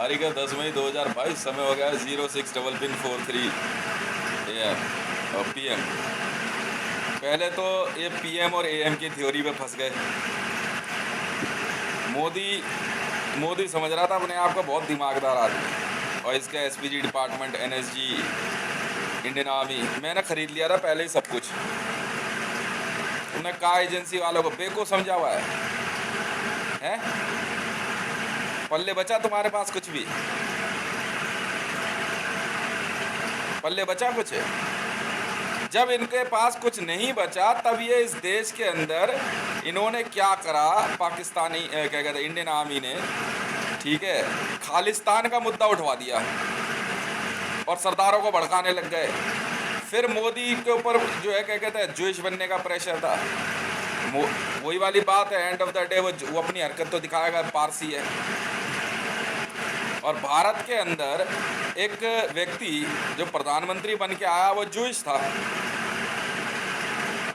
तारीख है 10 मई 2022, समय हो गया है 06:43 AM और PM। पहले तो ये PM और AM की थ्योरी पे फंस गए। मोदी समझ रहा था अपने आप को बहुत दिमागदार आदमी, और इसका SPG department, NSG, Indian army मैंने खरीद लिया था पहले ही सब कुछ। उन्हें कहा एजेंसी वालों को बेवकूफ समझा हुआ है? पल्ले बचा तुम्हारे पास कुछ भी? पल्ले बचा कुछ? जब इनके पास कुछ नहीं बचा तब ये इस देश के अंदर इन्होंने क्या करा, पाकिस्तानी क्या कहते हैं इंडियन आर्मी ने, ठीक है, खालिस्तान का मुद्दा उठवा दिया और सरदारों को भड़काने लग गए। फिर मोदी के ऊपर जो है क्या कहते हैं ज्यूइश बनने का प्रेशर था। वही वाली बात है, एंड ऑफ द डे वो अपनी हरकत तो दिखाएगा, पारसी है। और भारत के अंदर एक व्यक्ति जो प्रधानमंत्री बन के आया वो ज्यूइश था।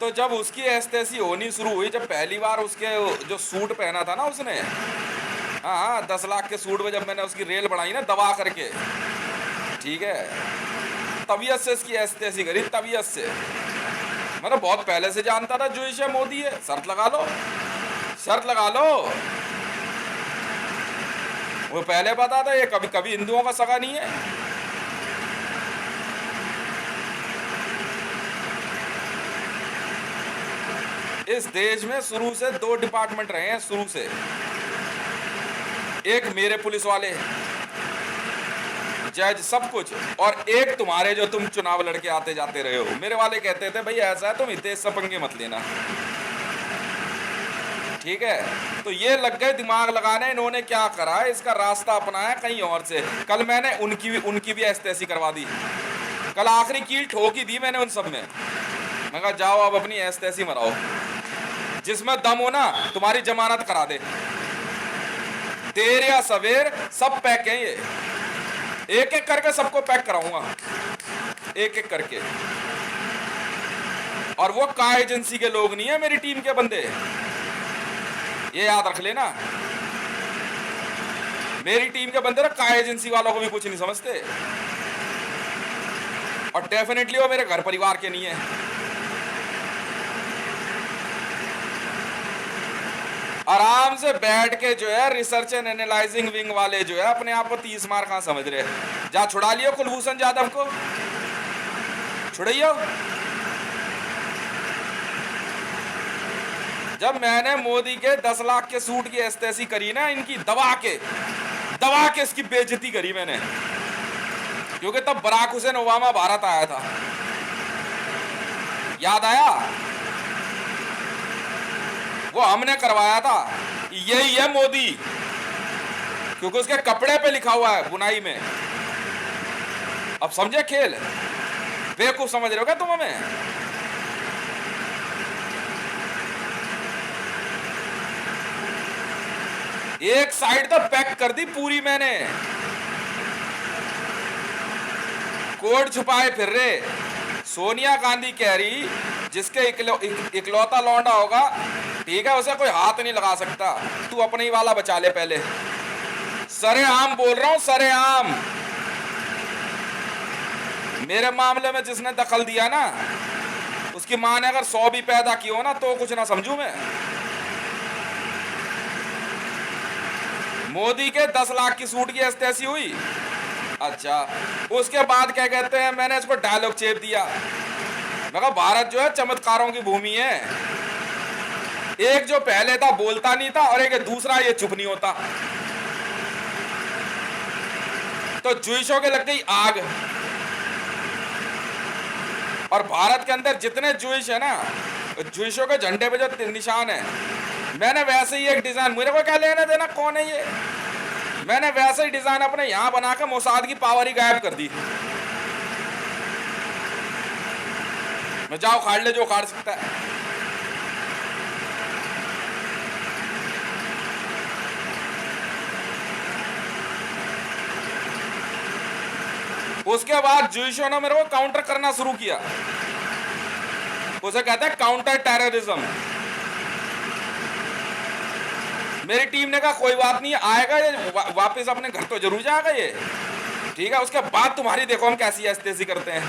तो जब उसकी एस्तेसी होनी शुरू हुई, जब पहली बार उसके जो सूट पहना था ना उसने, हाँ 10 लाख के सूट में जब मैंने उसकी रेल बढ़ाई ना दबा करके, ठीक है, तबीयत से इसकी एस्तेसी करी, तबीयत से। मैंने बहुत पहले से जानता था ज्यूइश है, मोदी है, शर्त लगा लो, शर्त लगा लो। वो पहले पता था ये कभी हिंदुओं का सगा नहीं है। इस देश में शुरू से 2 डिपार्टमेंट रहे हैं, शुरू से। एक मेरे पुलिस वाले, जज, सब कुछ, और एक तुम्हारे जो तुम चुनाव लड़के आते जाते रहे हो। मेरे वाले कहते थे भाई ऐसा है तुम हितेश से पंगे मत लेना, ठीक है। तो ये लग गए दिमाग लगाने। इन्होंने क्या करा, इसका रास्ता अपनाया कहीं और से। कल मैंने उनकी भी एस्तेसी करवा दी। कल आखिरी कील ठोक ही दी मैंने उन सब में। मैं कहा जाओ अब अपनी एस्तेसी मराओ, जिसमें दम हो ना तुम्हारी जमानत करा दे। देर या सवेर सब पैक है, ये एक एक करके सबको पैक कराऊंगा, एक एक करके। और वो का एजेंसी के लोग नहीं है, मेरी टीम के बंदे, ये याद रख लेना। मेरी टीम के बंदे ना का एजेंसी वालों को भी कुछ नहीं समझते, और डेफिनेटली वो मेरे घर परिवार के नहीं है। आराम से बैठ के जो है रिसर्च एंड एनालाइजिंग विंग वाले जो है अपने आप को 30 मार कहां समझ रहे हैं। जा छुड़ा लियो कुलभूषण यादव को, छुड़ाइयो। जब मैंने मोदी के 10 लाख के सूट की एस्तेसी करी ना, इनकी दबा के इसकी बेइज्जती करी मैंने, क्योंकि तब बराक हुसैन ओबामा भारत आया था, याद आया? वो हमने करवाया था। यही है मोदी, क्योंकि उसके कपड़े पे लिखा हुआ है बुनाई में। अब समझे खेल? बेवकूफ समझ रहे हो क्या तुम हमें? एक साइड तो पैक कर दी पूरी मैंने, कोड छुपाए फिर रहे। सोनिया गांधी कह रही जिसके इकलौता लौंडा होगा, ठीक है, उसे कोई हाथ नहीं लगा सकता, तू अपने ही वाला बचा ले पहले। सरेआम बोल रहा हूं, सरेआम। मेरे मामले में जिसने दखल दिया ना, उसकी मां ने अगर 100 भी पैदा की हो ना तो कुछ ना समझू मैं। मोदी के 10 लाख की सूट की एस्तेसी हुई। अच्छा, उसके बाद क्या कहते हैं, मैंने इसको डायलॉग चेप दिया। मैं कहा भारत जो है चमत्कारों की भूमि है। एक जो पहले था बोलता नहीं था, और एक दूसरा ये चुप नहीं होता। तो ज्यूइशों के लग गई आग। और भारत के अंदर जितने ज्यूइश है ना, ज्यूइशों के झंडे पे जो निशान है, मैंने वैसे ही एक डिजाइन, मेरे को क्या लेना देना कौन है ये, मैंने वैसे ही डिजाइन अपने यहां बना के मोसाद की पावर ही गायब कर दी। मैं जाओ खाड़ ले जो खाड़ सकता है। उसके बाद ज्यूइशों ने मेरे को काउंटर करना शुरू किया। उसे कहते हैं काउंटर टेररिज्म। मेरी टीम ने कहा कोई बात नहीं, आएगा ये वापस अपने घर तो जरूर जाएगा ये, ठीक है, उसके बाद तुम्हारी देखो हम कैसी अस्तेजी करते हैं।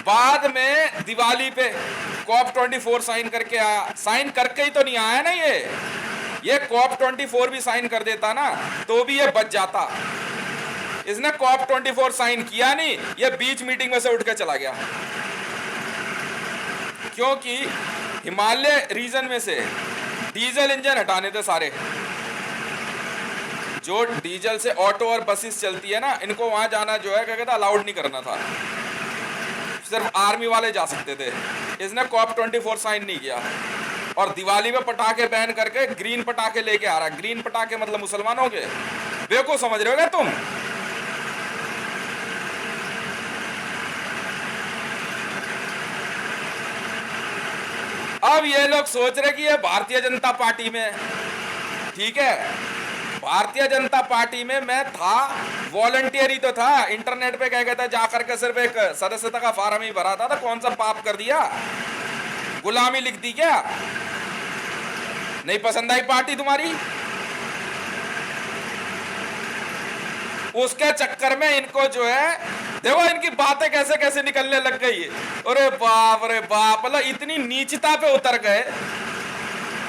बाद में दिवाली पे COP24 साइन करके आया, साइन करके ही तो नहीं आया ना ये COP24 भी साइन कर देता ना तो भी ये बच जाता। इसने COP24 साइन किया नहीं, ये बीच मीटिंग में से उठ के चला गया, क्योंकि हिमालय रीजन में से डीजल इंजन हटाने थे सारे, जो डीजल से ऑटो और बसेस चलती है ना, इनको वहां जाना जो है क्या कहता अलाउड नहीं करना था, सिर्फ आर्मी वाले जा सकते थे। इसने COP24 साइन नहीं किया और दिवाली में पटाखे बैन करके ग्रीन पटाखे लेके आ रहा। ग्रीन पटाखे मतलब मुसलमानों के, बेवकूफ समझ रहे हो क्या तुम? अब ये लोग सोच रहे कि ये भारतीय जनता पार्टी में, ठीक है, भारतीय जनता पार्टी में मैं था, वॉलंटियर ही तो था, इंटरनेट पे क्या कहता है जाकर के सिर्फ एक सदस्यता का फॉर्म ही भरा था, तो कौन सा पाप कर दिया, गुलामी लिख दी क्या? नहीं पसंद आई पार्टी तुम्हारी? उसके चक्कर में इनको जो है देखो इनकी बातें कैसे कैसे निकलने लग गई है। अरे बाप रे बाप, मतलब इतनी नीचता पे उतर गए,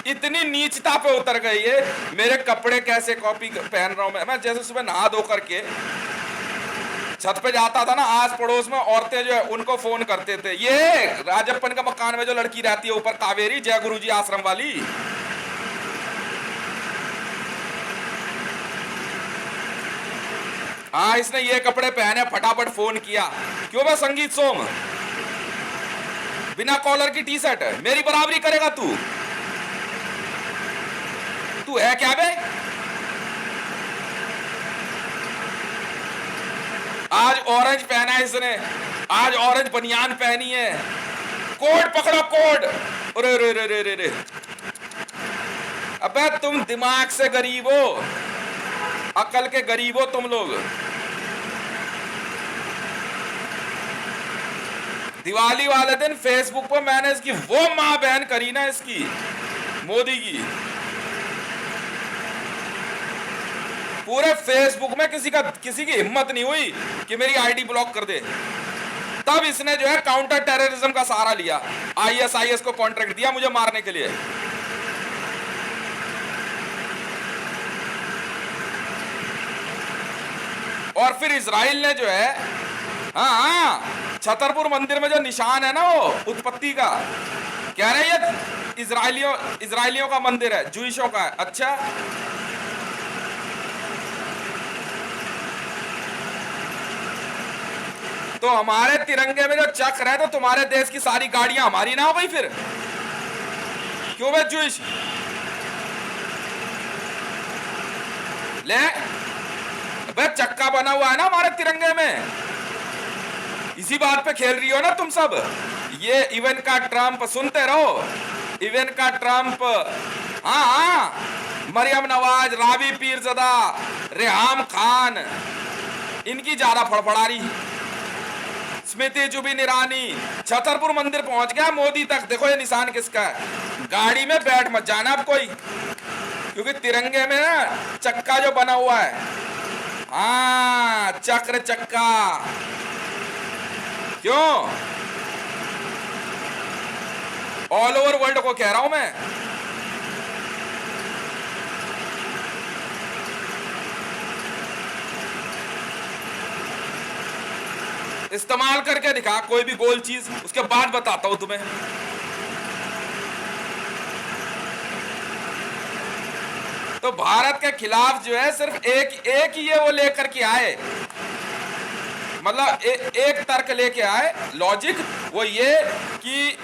इतनी नीचता पे उतर गई है। मेरे कपड़े कैसे कॉपी पहन रहा हूं मैं जैसे सुबह नहा धो करके छत पे जाता था ना, आस पड़ोस में औरतें जो है उनको फोन करते थे, ये राजप्पन का मकान में जो लड़की रहती है ऊपर कावेरी जय गुरुजी आश्रम वाली, हाँ इसने ये कपड़े पहने, फटाफट फोन किया, क्यों बे संगीत सोम, बिना कॉलर की टी शर्ट है, मेरी बराबरी करेगा तू? तू है क्या बे? आज ऑरेंज पहना है इसने, आज ऑरेंज बनियान पहनी है, कोड पकड़ो कोड। अरे रे रे रे रे रे, अबे तुम दिमाग से गरीब हो, अकल के गरीब हो तुम लोग। दिवाली वाले दिन फेसबुक पर मैंने इसकी वो मां बहन करी ना, इसकी मोदी की, पूरे फेसबुक में किसी की हिम्मत नहीं हुई कि मेरी आईडी ब्लॉक कर दे। तब इसने जो है काउंटर टेररिज्म का सहारा लिया, ISIS को कॉन्ट्रैक्ट दिया मुझे मारने के लिए। और फिर इजराइल ने जो है, हाँ छतरपुर मंदिर में जो निशान है ना वो उत्पत्ति का, कह रहे हैं इजराइलियों का मंदिर है, जूइशों का है। अच्छा, तो हमारे तिरंगे में जो चक्र है तो तुम्हारे देश की सारी गाड़ियां हमारी ना हो गई फिर? क्यों बे जूइश? ले बे चक्का बना हुआ है ना हमारे तिरंगे में, इसी बात पे खेल रही हो ना तुम सब। ये इवेंका ट्रंप, सुनते रहो, इवेंका ट्रंप, हाँ हाँ, मरियम नवाज, रावी पीरज़दा, रेहाम खान, इनकी ज्यादा फड़फड़ा रही। स्मृति जुबिन ईरानी छतरपुर मंदिर पहुंच गया, मोदी तक देखो ये निशान किसका है। गाड़ी में बैठ मत जाना अब कोई, क्योंकि तिरंगे में ना चक्का जो बना हुआ है, हाँ चक्र चक्का, क्यों ऑल ओवर वर्ल्ड को कह रहा हूं मैं। इस्तेमाल करके दिखा कोई भी गोल चीज, उसके बाद बताता हूं तुम्हें। तो भारत के खिलाफ जो है सिर्फ एक ही ये वो लेकर के आए, मतलब एक तर्क लेके आए, लॉजिक, वो ये कि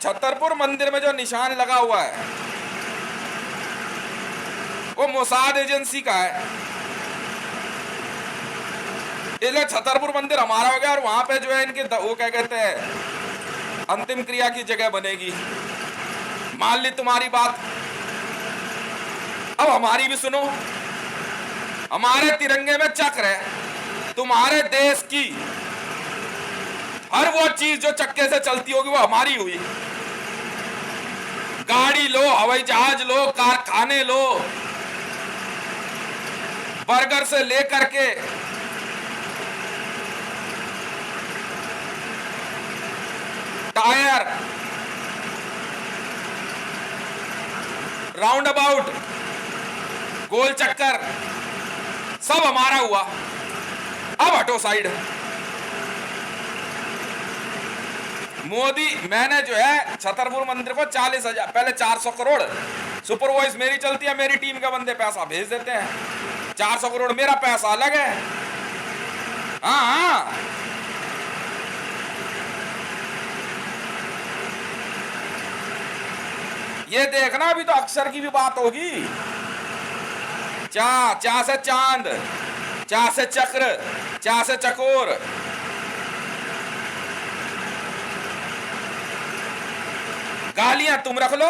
छतरपुर मंदिर में जो निशान लगा हुआ है वो मोसाद एजेंसी का है, इसलिए छतरपुर मंदिर हमारा हो गया और वहां पे जो है इनके वो क्या कहते हैं अंतिम क्रिया की जगह बनेगी। मान ली तुम्हारी बात, अब हमारी भी सुनो। हमारे तिरंगे में चक्र है, तुम्हारे देश की हर वो चीज जो चक्के से चलती होगी वो हमारी हुई। गाड़ी लो, हवाई जहाज लो, कारखाने लो, बर्गर से लेकर के टायर, राउंड अबाउट, गोल चक्कर, सब हमारा हुआ। अब हटो साइड। मोदी, मैंने जो है छतरपुर मंदिर को 40,000, पहले 400 करोड़, सुपर वॉइस मेरी चलती है, मेरी टीम के बंदे पैसा भेज देते हैं। 400 करोड़ मेरा पैसा अलग है। हाँ, ये देखना, अभी तो अक्षर की भी बात होगी। चा से चांद, चा से चक्र, चा से चकोर। गालियां तुम रख लो।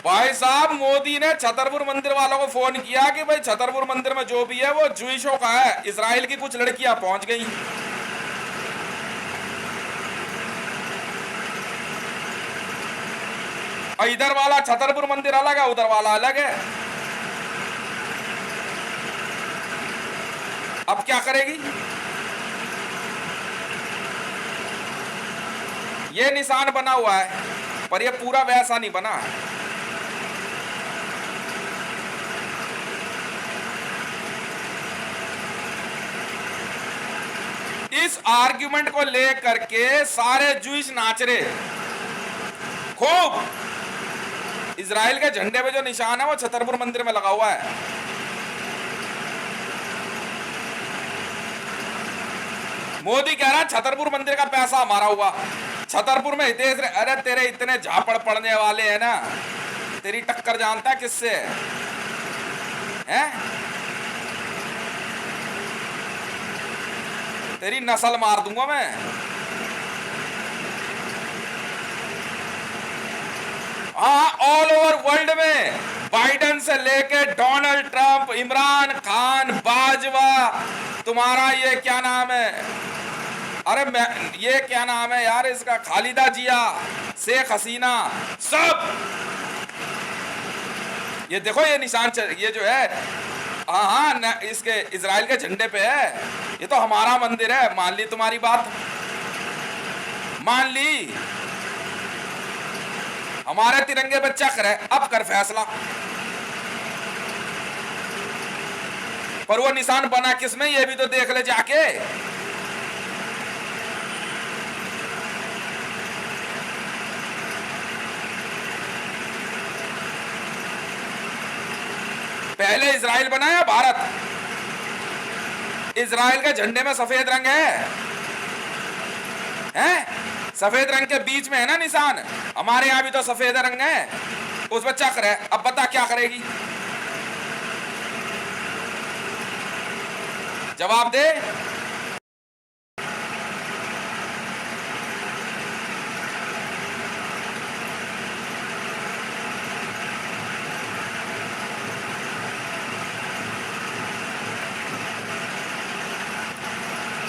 भाई साहब, मोदी ने छतरपुर मंदिर वालों को फोन किया कि भाई छतरपुर मंदिर में जो भी है वो जूइशों का है। इजराइल की कुछ लड़कियां पहुंच गई। इधर वाला छतरपुर मंदिर अलग है, उधर वाला अलग है। अब क्या करेगी? ये निशान बना हुआ है, पर ये पूरा वैसा नहीं बना। इस आर्ग्यूमेंट को लेकर के सारे जूइश नाच रहे खूब। इजराइल के झंडे पे जो निशान है वो छतरपुर मंदिर में लगा हुआ है। मोदी कह रहा है छतरपुर मंदिर का पैसा हमारा हुआ। छतरपुर में हितेश, अरे तेरे इतने झापड़ पड़ने वाले हैं ना, तेरी टक्कर जानता है किससे है? तेरी नस्ल मार दूंगा मैं। हाँ, ऑल ओवर वर्ल्ड में बाइडेन से लेके डोनाल्ड ट्रंप, इमरान खान, बाजवा, तुम्हारा ये क्या नाम है, अरे ये क्या नाम है यार इसका, खालिदा जिया, शेख हसीना, सब ये देखो ये निशान ये जो है, हाँ इसके इजराइल के झंडे पे है। ये तो हमारा मंदिर है। मान ली तुम्हारी बात, मान ली हमारे तिरंगे पे चक्र है। अब कर फैसला। पर वो निशान बना किसमें, ये भी तो देख ले जाके। पहले इजराइल बनाया भारत। इजराइल के झंडे में सफेद रंग है, सफेद रंग के बीच में है ना निशान। हमारे यहां भी तो सफेद रंग है, उसमें चक्र है। अब बता क्या करेगी? जवाब दे।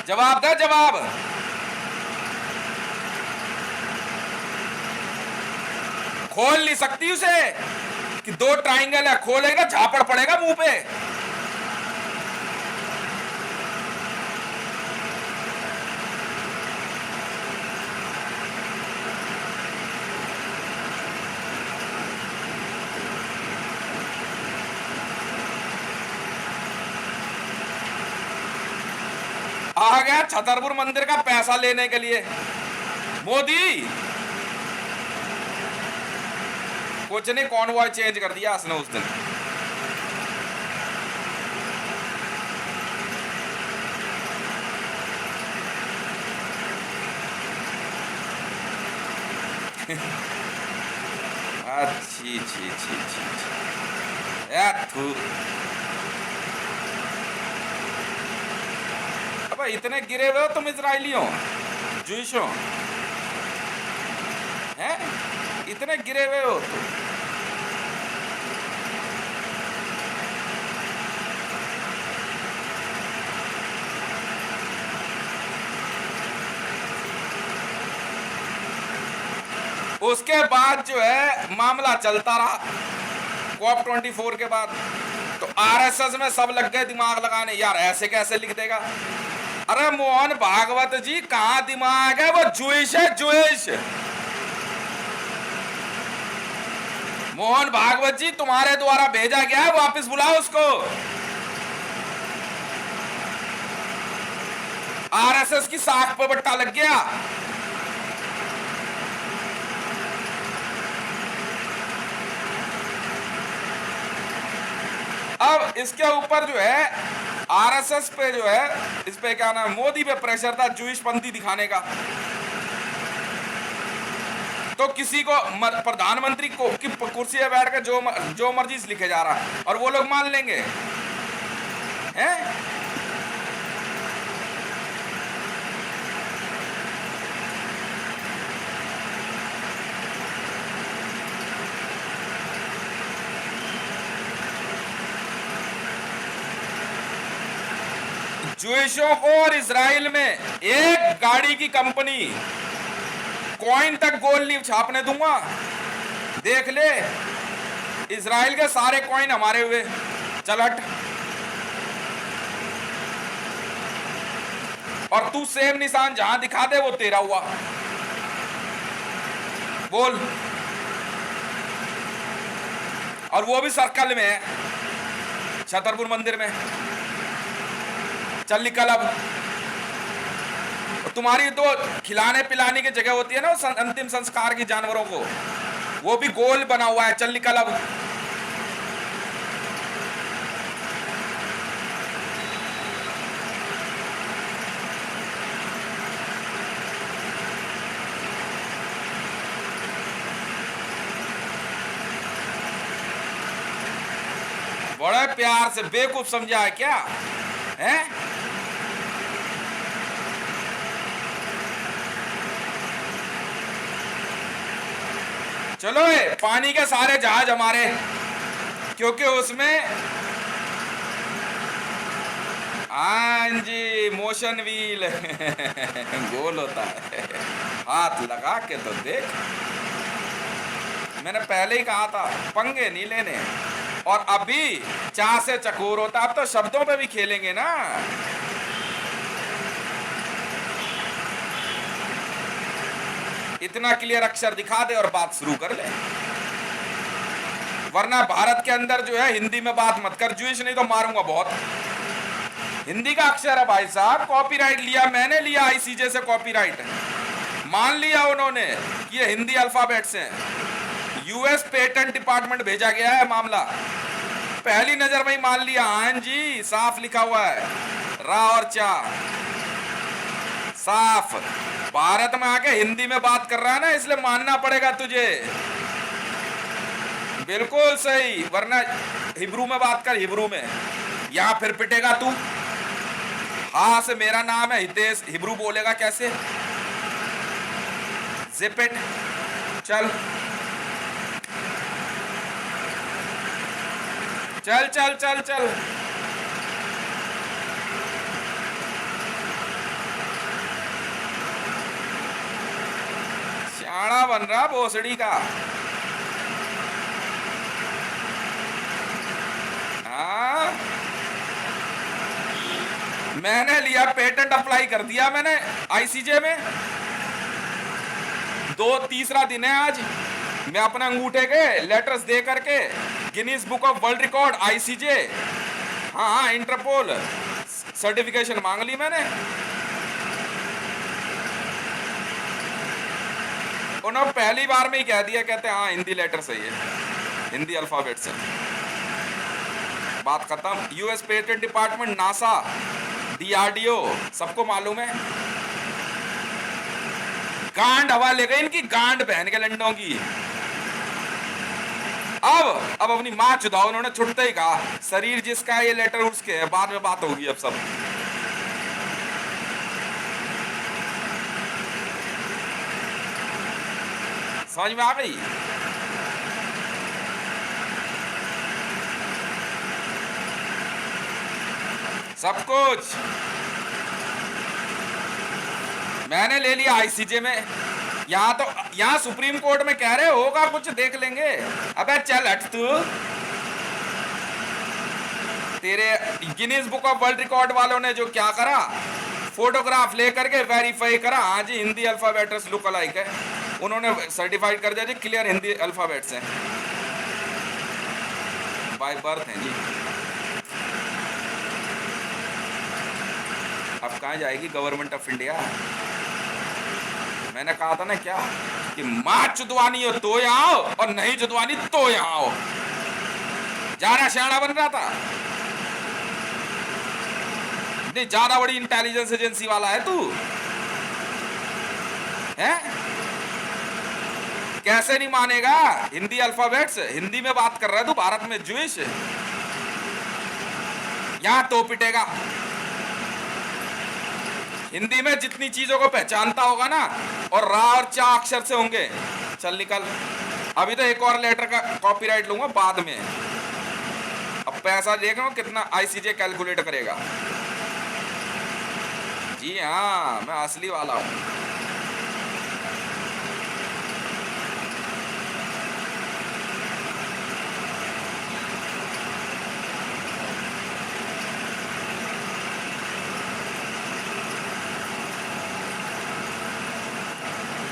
जवाब दे, जवाब। खोल नहीं सकती उसे कि 2 ट्राइंगल है, खोलेगा झापड़ पड़ेगा मुंह पे। आ गया छतरपुर मंदिर का पैसा लेने के लिए मोदी। कुछ नहीं, कॉन्वॉय चेंज कर दिया उसने उस दिन। अच्छी छी छी छी छी। अब इतने गिरे हुए हो तुम इजराइलियों, जूइशों, हैं? इतने गिरे हुए हो तुम। उसके बाद जो है मामला चलता रहा COP 24 के बाद। तो RSS में सब लग गए दिमाग लगाने, यार ऐसे कैसे लिख देगा। अरे मोहन भागवत जी कहां दिमाग है, वो जूइश है, जूइश। मोहन भागवत जी तुम्हारे द्वारा भेजा गया है, वापस बुलाओ उसको। RSS की साख पर बट्टा लग गया। अब इसके ऊपर जो है RSS पे जो है, इस पे क्या नाम, मोदी पे प्रेशर था जूइश पंथी दिखाने का। तो किसी को प्रधानमंत्री को की कुर्सी पे बैठ कर जो मर्जी लिखे जा रहा है और वो लोग मान लेंगे हैं? जूइशों को और इजराइल में एक गाड़ी की कंपनी कॉइन तक गोल नहीं छापने दूंगा। देख ले, इजराइल के सारे कॉइन हमारे हुए, चल हट। और तू सेम निशान जहां दिखा दे वो तेरा हुआ, बोल। और वो भी सर्कल में है, छतरपुर मंदिर में। चल निकल अब। तुम्हारी तो खिलाने पिलाने की जगह होती है ना अंतिम संस्कार की जानवरों को, वो भी गोल बना हुआ है। चल निकल अब। बड़े प्यार से बेवकूफ समझा है क्या है? चलो पानी के सारे जहाज हमारे, क्योंकि उसमें हाँ जी मोशन व्हील गोल होता है। हाथ लगा के तो देख, मैंने पहले ही कहा था पंगे नहीं लेने। और अभी चाह से चकोर होता, अब तो शब्दों पे भी खेलेंगे ना। इतना क्लियर अक्षर दिखा दे और बात शुरू कर ले, वरना भारत के अंदर जो है हिंदी में बात मत कर जूइश, नहीं तो मारूंगा बहुत। हिंदी का अक्षर है भाई साहब। कॉपीराइट लिया मैंने, लिया ICJ से कॉपीराइट, मान लिया उन्होंने कि ये हिंदी अल्फाबेट से US पेटेंट डिपार्टमेंट भेजा गया है मामला, पहली नजर में ही मान लिया। हाँ जी साफ लिखा हुआ है, रा और चा साफ। भारत में आके हिंदी में बात कर रहा है ना, इसलिए मानना पड़ेगा तुझे। बिल्कुल सही, वरना हिब्रू में बात कर, हिब्रू में। यहां फिर पिटेगा तू। हाँ से मेरा नाम है हितेश, हिब्रू बोलेगा कैसे? जिपिट। चल चल चल चल चल। शाना बन रहा भोसड़ी का। हाँ मैंने लिया पेटेंट, अप्लाई कर दिया मैंने ICJ में। तीसरा दिन है आज। मैं अपने अंगूठे के लेटर्स दे करके Guinness book of world record ICJ, हाँ इंटरपोल सर्टिफिकेशन मांग ली मैंने। उन्होंने पहली बार में ही कह दिया, कहते हाँ हिंदी लेटर सही है, हिंदी अल्फाबेट से। बात खत्म। US patent department, NASA, DRDO सबको मालूम है। गांड हवा ले गई इनकी, गांड बहन के लंडों की। अब अपनी मां चुदाओ, उन्होंने छुटते ही कहा शरीर जिसका है ये लेटर उसके है, बाद में बात होगी अब सब। समझ में आ गई? सब कुछ मैंने ले लिया ICJ में। यहाँ सुप्रीम कोर्ट में कह रहे होगा कुछ, देख लेंगे। अबे चल हट तू। तेरे Guinness book of world record वालों ने जो क्या करा, फोटोग्राफ लेकर के वेरीफाई करा, हाँ जी हिंदी अल्फाबेट्स लुक अलाइक है, उन्होंने सर्टिफाइड कर दिया जी क्लियर हिंदी अल्फाबेट्स हैं, बाय बर्थ हैं जी। अब कहाँ जाएगी गवर्नमेंट ऑफ इंडिया? मैंने कहा था ना क्या कि मां चुदवानी हो तो यहाँ आओ और नहीं चुदवानी तो यहाँ आओ। ज्यादा सियाना बन रहा था, नहीं ज्यादा बड़ी इंटेलिजेंस एजेंसी वाला है तू, है? कैसे नहीं मानेगा हिंदी अल्फाबेट्स? हिंदी में बात कर रहा है तू, भारत में जूइश, यहां तो पिटेगा। हिंदी में जितनी चीजों को पहचानता होगा ना, और रा और चा अक्षर से होंगे। चल निकल, अभी तो एक और लेटर का कॉपीराइट लूंगा बाद में। अब पैसा देख रहा हूं कितना आईसीजे कैलकुलेट करेगा। जी हाँ, मैं असली वाला हूं।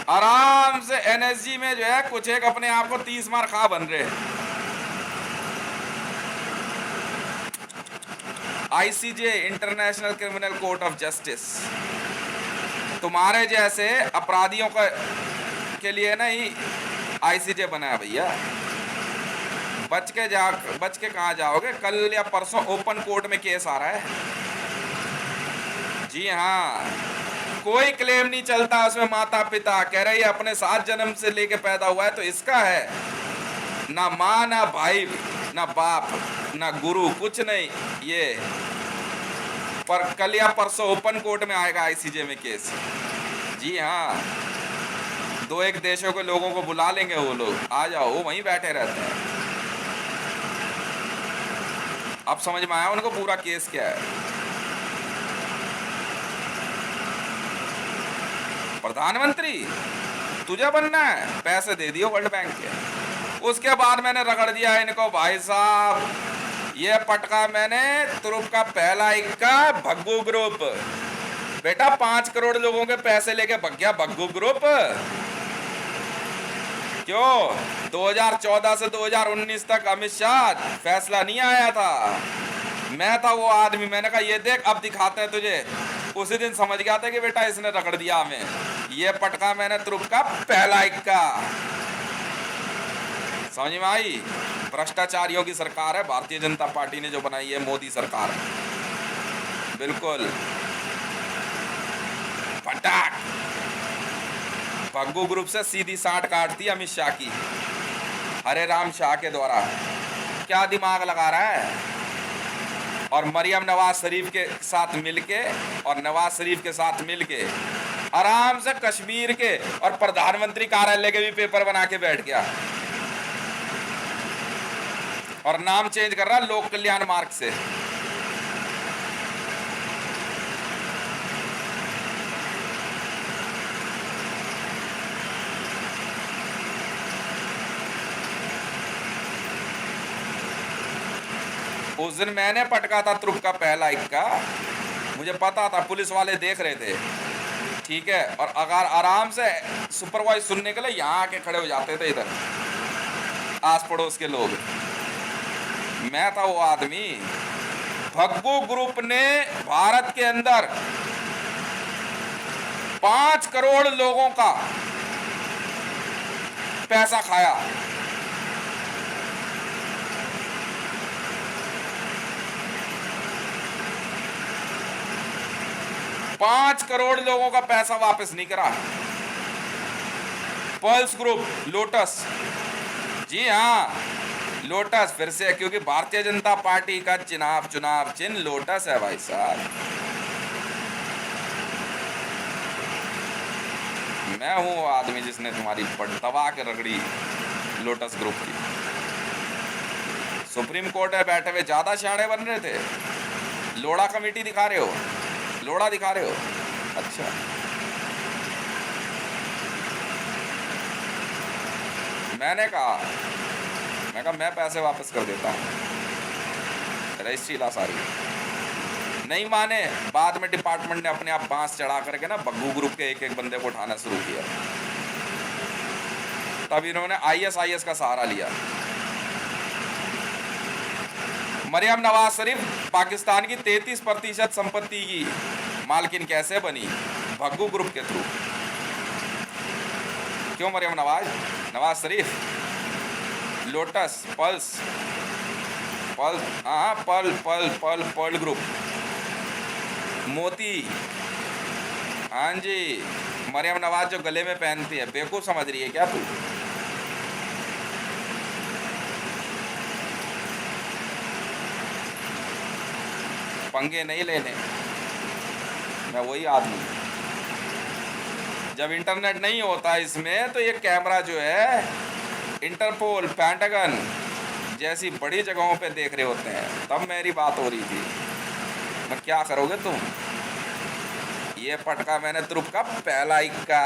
आराम से एनएसजी में जो है कुछ एक अपने आप को 30 मार खा बन रहे। ICJ international criminal court of justice तुम्हारे जैसे अपराधियों का के लिए ना ही आईसीजे बनाया भैया। बच के कहाँ जाओगे? कल या परसों ओपन कोर्ट में केस आ रहा है। जी हाँ, कोई क्लेम नहीं चलता उसमें, माता पिता कह रही है अपने 7 जन्म से लेके पैदा हुआ है तो इसका है, ना माँ ना भाई ना बाप ना गुरु, कुछ नहीं ये। पर कल या परसों ओपन कोर्ट में आएगा आईसीजे में केस। जी हाँ, 2-1 देशों के लोगों को बुला लेंगे, वो लोग आ जाओ, वो वहीं बैठे रहते हैं। अब समझ में आया उनको पूरा केस क्या है। प्रधानमंत्री तुझे बनना है, पैसे दे दियो वर्ल्ड बैंक के। उसके बाद मैंने रगड़ दिया इनको, भाई साहब ये पटका मैंने तुरुप का पहला इक्का भग्गू ग्रुप। बेटा 5 करोड़ लोगों के पैसे लेके भग गया भग्गू ग्रुप। क्यों? 2014 से 2019 तक अमित शाह फैसला नहीं आया था, मैं था वो आदमी। मैंने कहा ये देख अब दिखाते हैं तुझे। उसी दिन समझ गया था कि बेटा इसने रगड़ दिया हमें। ये पटका मैंने तुरुप का पहला इक्का। समझ में आई? भ्रष्टाचारियों की सरकार है भारतीय जनता पार्टी ने जो बनाई है, मोदी सरकार। बिल्कुल पटाक भग्गू ग्रुप से सीधी साठ काटती अमित शाह की, हरे राम शाह के द्वारा। क्या दिमाग लगा रहा है? और मरियम नवाज शरीफ के साथ मिलके आराम से कश्मीर के और प्रधानमंत्री कार्यालय के भी पेपर बना के बैठ गया, और नाम चेंज कर रहा लोक कल्याण मार्ग से। उस दिन मैंने पटका था तुरुप का पहला इक्का, मुझे पता था, पुलिस वाले देख रहे थे, ठीक है। और अगर आराम से सुपरवाइज सुनने के लिए यहाँ आके खड़े हो जाते थे इधर आस पड़ोस के लोग। मैं था वो आदमी। भग्गू ग्रुप ने भारत के अंदर 5 करोड़ लोगों का पैसा खाया। $5 करोड़ लोगों का पैसा वापस नहीं करा। पल्स ग्रुप, लोटस, जी हाँ लोटस, फिर से, क्योंकि भारतीय जनता पार्टी का चुनाव चिन्ह लोटस है भाई साहब। मैं हूं वो आदमी जिसने तुम्हारी दबा के रगड़ी लोटस ग्रुप की। सुप्रीम कोर्ट में बैठे हुए ज्यादा सियाणे बन रहे थे। लोड़ा कमेटी दिखा रहे हो, लोड़ा दिखा रहे हो, अच्छा। मैंने कहा मैं पैसे वापस कर देता हूँ, रजिस्ट्री ला सारी। नहीं माने, बाद में डिपार्टमेंट ने अपने आप बांस चढ़ा करके ना बग्गू ग्रुप के एक एक बंदे को उठाना शुरू किया। तब इन्होंने ISIS का सहारा लिया। मरियम नवाज शरीफ पाकिस्तान की 33% संपत्ति की मालकिन कैसे बनी? भग्गू ग्रुप के थ्रू। क्यों मरियम नवाज शरीफ? लोटस, पल्स, हाँ पर्ल ग्रुप, मोती, हाँ जी, मरियम नवाज जो गले में पहनती है, बेवकूफ समझ रही है क्या तू? पंगे नहीं लेने, मैं वही आदमी। जब इंटरनेट नहीं होता इसमें तो ये कैमरा जो है इंटरपोल, पेंटागन जैसी बड़ी जगहों पे देख रहे होते हैं। तब मेरी बात हो रही थी, मैं क्या करोगे तुम? ये पटका मैंने तुरुप का पहला इक्का।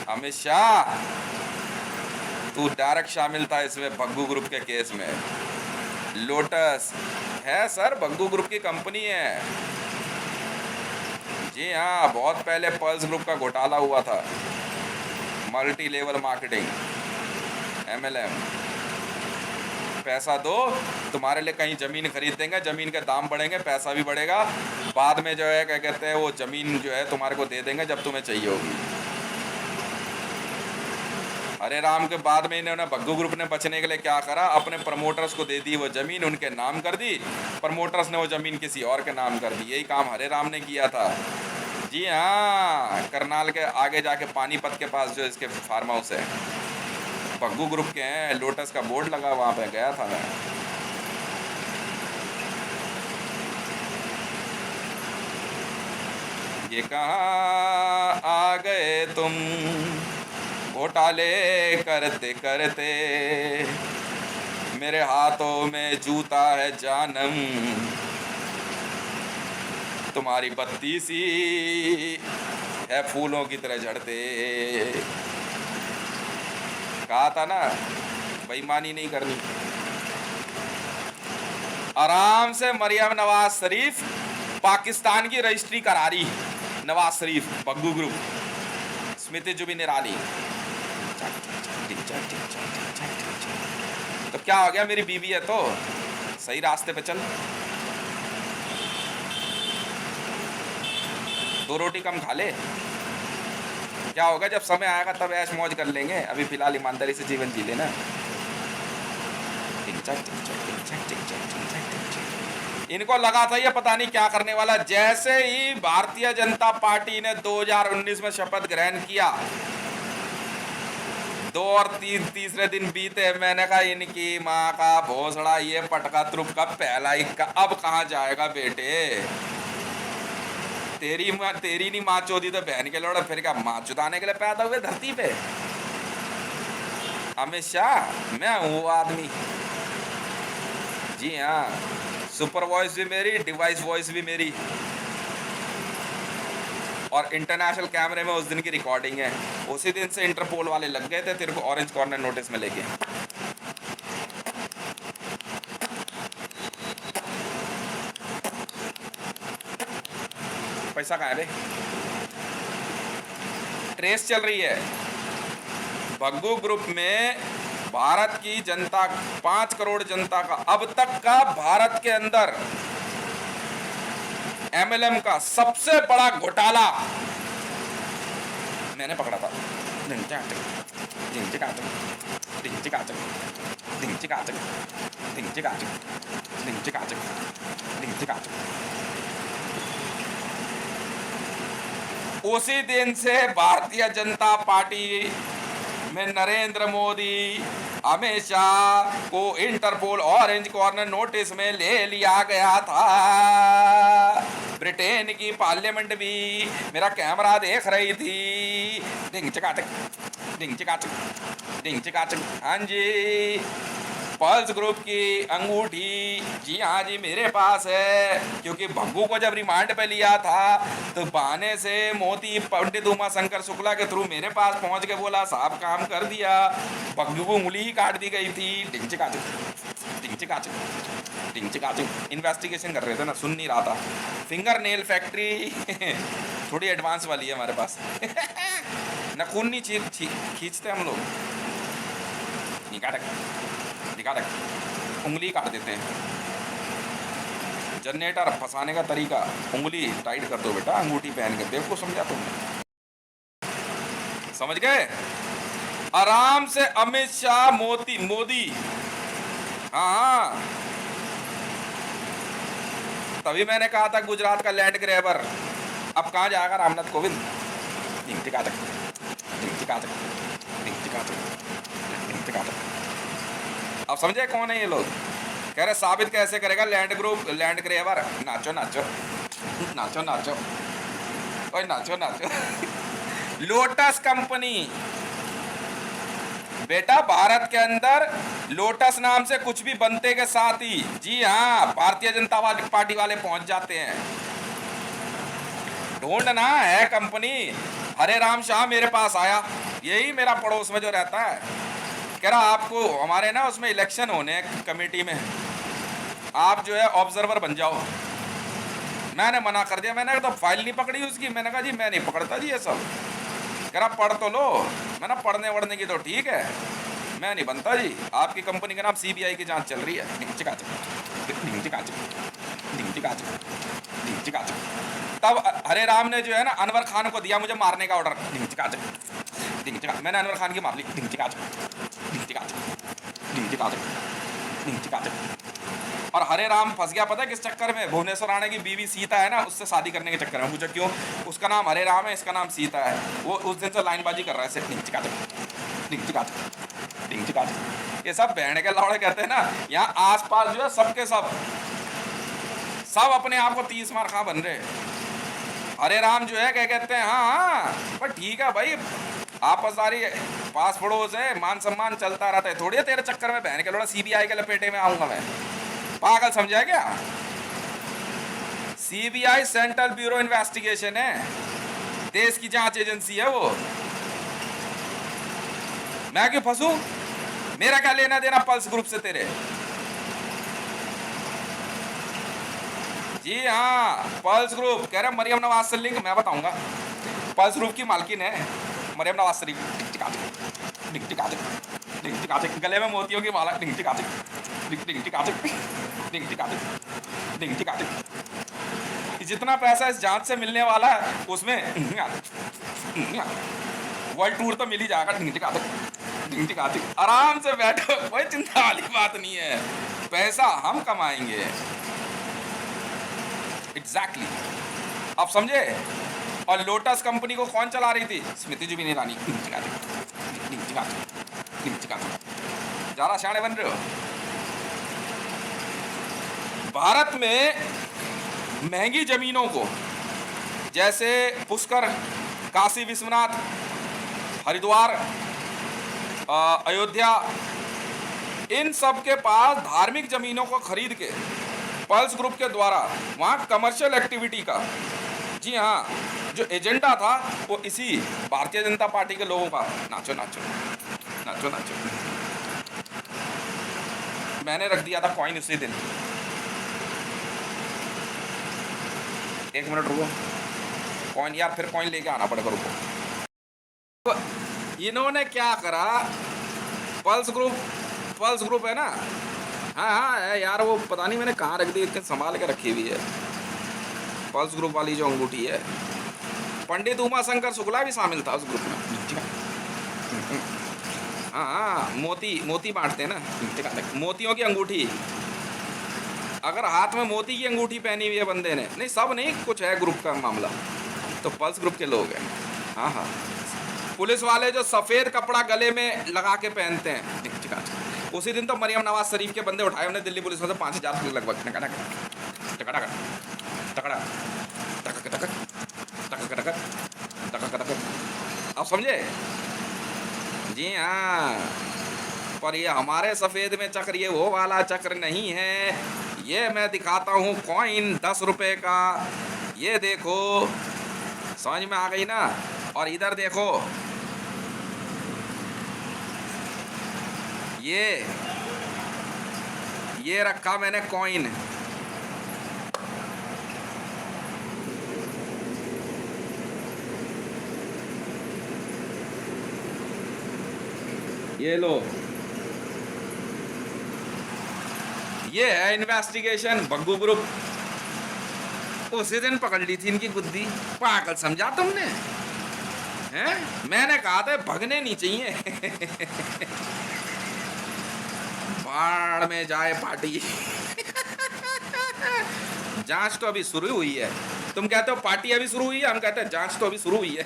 अमित शाह, तू डायरेक्ट शामिल था इसमें भग्गू ग्रुप के केस में। लोटस है सर, भग्गू ग्रुप की कंपनी है। जी हाँ, बहुत पहले पल्स ग्रुप का घोटाला हुआ था, मल्टी लेवल मार्केटिंग, MLM। पैसा दो, तुम्हारे लिए कहीं ज़मीन खरीद देंगे, ज़मीन के दाम बढ़ेंगे, पैसा भी बढ़ेगा। बाद में जो है क्या कहते हैं, वो ज़मीन जो है तुम्हारे को दे देंगे जब तुम्हें चाहिए होगी। हरे राम के बाद में इन्होंने भग्गू ग्रुप ने बचने के लिए क्या करा? अपने प्रमोटर्स को दे दी वो ज़मीन, उनके नाम कर दी। प्रमोटर्स ने वो ज़मीन किसी और के नाम कर दी। यही काम हरे राम ने किया था। जी हाँ, करनाल के आगे जाके पानीपत के पास जो इसके फार्म हाउस है, भग्गू ग्रुप के हैं। लोटस का बोर्ड लगा, वहाँ पे गया था मैं। ये कहाँ आ गए तुम घोटाले करते करते, मेरे हाथों में जूता है जानम, तुम्हारी बत्ती सी है फूलों की तरह झड़ते। कहा था ना, बेईमानी नहीं करनी। आराम से मरियम नवाज शरीफ पाकिस्तान की रजिस्ट्री करा रही, नवाज शरीफ, भग्गू ग्रुप, स्मृति जुबिन ईरानी। तो क्या हो गया, मेरी बीवी है तो सही रास्ते पे चल। 2 रोटी कम खा ले, क्या होगा जब समय आएगा तब ऐश मौज कर लेंगे। अभी फिलहाल ईमानदारी से जीवन जी लेना। इनको लगा था ये पता नहीं क्या करने वाला। जैसे ही भारतीय जनता पार्टी ने 2019 में शपथ ग्रहण किया, 2 और 3 दिन बीते, मैंने कहा इनकी माँ का भोसड़ा, ये पटका तुरुप का पहला इक्का अब कहाँ जाएगा बेटे? तेरी नहीं माँ चोदी तो बहन के लोड़ा, फिर क्या माँ चुदाने के लिए पैदा हुए धरती पे? अमित शाह, मैं हूँ वो आदमी। जी हाँ, सुपर वॉइस भी मेरी, डिवाइस वॉइस भी मेरी, और इंटरनेशनल कैमरे में उस दिन की रिकॉर्डिंग है। उसी दिन से इंटरपोल वाले लग गए थे तेरे को ऑरेंज कॉर्नर नोटिस में लेके। पैसा कहाँ है रे? ट्रेस चल रही है। भग्गू ग्रुप में भारत की जनता, 5 करोड़ जनता का अब तक का भारत के अंदर MLM का सबसे बड़ा घोटाला मैंने पकड़ा था। उसी दिन से भारतीय जनता पार्टी में नरेंद्र मोदी, अमित शाह को इंटरपोल ऑरेंज कॉर्नर नोटिस में ले लिया गया था। ब्रिटेन की पार्लियामेंट भी मेरा कैमरा देख रही थी। डिंग चिकाचक, डिंग चिकाचक, डिंग चिकाचक। हाँ जी, पल्स ग्रुप की अंगूठी जी हाँ जी मेरे पास है, क्योंकि भग्गू को जब रिमांड पे लिया था तो बहाने से मोती पंडित उमा शंकर शुक्ला के थ्रू मेरे पास पहुंच के बोला साहब काम कर दिया। भग्गू को उंगली ही काट दी गई थी। इन्वेस्टिगेशन कर रहे थे ना, सुन नहीं रहा था। फिंगर नेल फैक्ट्री थोड़ी एडवांस वाली है हमारे पास नखून नहीं खींचते हम लोग, निकाल उंगली काट देते हैं। जनरेटर फंसाने का तरीका, उंगली टाइट कर दो बेटा अंगूठी पहन के। देखो समझा तुमने, समझ गए? आराम से अमित शाह मोदी हाँ, तभी मैंने कहा था गुजरात का लैंड ग्रैबर। अब कहाँ जाएगा रामनाथ कोविंद? अब समझे कौन है ये लोग? कह रहे साबित कैसे करेगा लैंड ग्रैबर? नाचो ओए नाचो लोटस कंपनी बेटा, भारत के अंदर लोटस नाम से कुछ भी बनते के साथ ही जी हाँ भारतीय जनता पार्टी वाले पहुंच जाते हैं। ढूंढना है कंपनी। हरे राम शाह मेरे पास आया, यही मेरा पड़ोस में जो रहता है, कह रहा आपको हमारे ना उसमें इलेक्शन होने कमेटी में, आप जो है ऑब्जर्वर बन जाओ। मैंने मना कर दिया, मैंने तो फाइल नहीं पकड़ी उसकी। मैंने कहा जी मैं नहीं पकड़ता जी ये सब। कह रहा पढ़ तो लो। मैंने पढ़ने वढ़ने की तो ठीक है, मैं नहीं बनता जी। आपकी कंपनी का नाम सीबीआई की जांच चल रही है। तब हरे राम ने जो है ना अनवर खान को दिया मुझे मारने का ऑर्डर। मैंने अनवर खान की मार ली। और हरे राम फंस गया पता है किस चक्कर में? भुवनेश्वर राणे की बीवी सीता है ना, उससे शादी करने के चक्कर में। पूछो क्यों? उसका नाम हरे राम है, इसका नाम सीता है। वो उस दिन से लाइनबाजी कर रहा है। ये सब बहन के लौड़े कहते हैं ना। यहाँ आसपास जो है सबके सब अपने आप को 30 मार खा बन रहे। हरे राम जो है क्या कहते हैं, हाँ पर ठीक है भाई, आपसदारी पास पड़ोस है, मान सम्मान चलता रहता है। थोड़ी तेरे चक्कर में बहन के लौड़ा सीबीआई के लपेटे में आऊंगा मैं। पागल समझा क्या? सीबीआई सेंट्रल ब्यूरो इन्वेस्टिगेशन है, देश की जांच एजेंसी है वो। मैं क्यों फंसू? मेरा क्या लेना देना पल्स ग्रुप से तेरे? जी हाँ पल्स ग्रुप कह रहे मरियम नवाज से लिंक मैं बताऊंगा। पल्स ग्रुप की मालकिन है मरियम नवाज शरीफ। गले में मोतियों की माला। जितना पैसा इस जांच से मिलने वाला है उसमें वर्ल्ड टूर तो मिल ही जाएगा। आराम से बैठो, कोई चिंता वाली बात नहीं है, पैसा हम कमाएंगे। एग्जैक्टली आप समझे? और लोटस कंपनी को कौन चला रही थी? स्मृति जुबिन ईरानी। ज्यादा शाणे बन रहे हो। भारत में महंगी जमीनों को जैसे पुष्कर, काशी विश्वनाथ, हरिद्वार, अयोध्या, इन सब के पास धार्मिक जमीनों को खरीद के पल्स ग्रुप के द्वारा वहाँ कमर्शियल एक्टिविटी का जी हाँ जो एजेंडा था वो इसी भारतीय जनता पार्टी के लोगों का। नाचो नाचो नाचो नाचो। मैंने रख दिया था कॉइन उसी दिन। एक मिनट रुको, कॉइन यार फिर कॉइन लेके आना पड़ेगा, रुको। इन्होंने क्या करा, पल्स ग्रुप है ना, हाँ हाँ है यार, वो पता नहीं मैंने कहाँ रख दी, इतने संभाल के रखी हुई है पल्स ग्रुप वाली जो अंगूठी है। पंडित उमा शंकर शुक्ला भी शामिल था उस ग्रुप में। हाँ हाँ मोती बांटते हैं ना, मोतियों की अंगूठी। अगर हाथ में मोती की अंगूठी पहनी हुई है बंदे ने, नहीं सब नहीं, कुछ है ग्रुप का मामला, तो पल्स ग्रुप के लोग हैं। हाँ हाँ पुलिस वाले जो सफ़ेद कपड़ा गले में लगा के पहनते हैं, उसी दिन तो मरियम नवाज शरीफ के बंदे उठाए उन्हें दिल्ली पुलिस में से 5000 लगभग। आप समझे? जी हाँ पर ये हमारे सफेद में चक्र ये वो वाला चक्र नहीं है। ये मैं दिखाता हूँ कॉइन 10 रुपए का, ये देखो, समझ में आ गई ना। और इधर देखो, ये रखा मैंने कॉइन, ये लो, ये है इन्वेस्टिगेशन बग्गू ग्रुप। उसी दिन पकड़ ली थी इनकी बुद्धि। पागल समझा तुमने, हैं? मैंने कहा था भगने नहीं चाहिए। बाढ़ में जाए पार्टी। जांच तो अभी शुरू हुई है। तुम कहते हो पार्टी अभी शुरू हुई है, हम कहते हैं जांच तो अभी शुरू हुई है।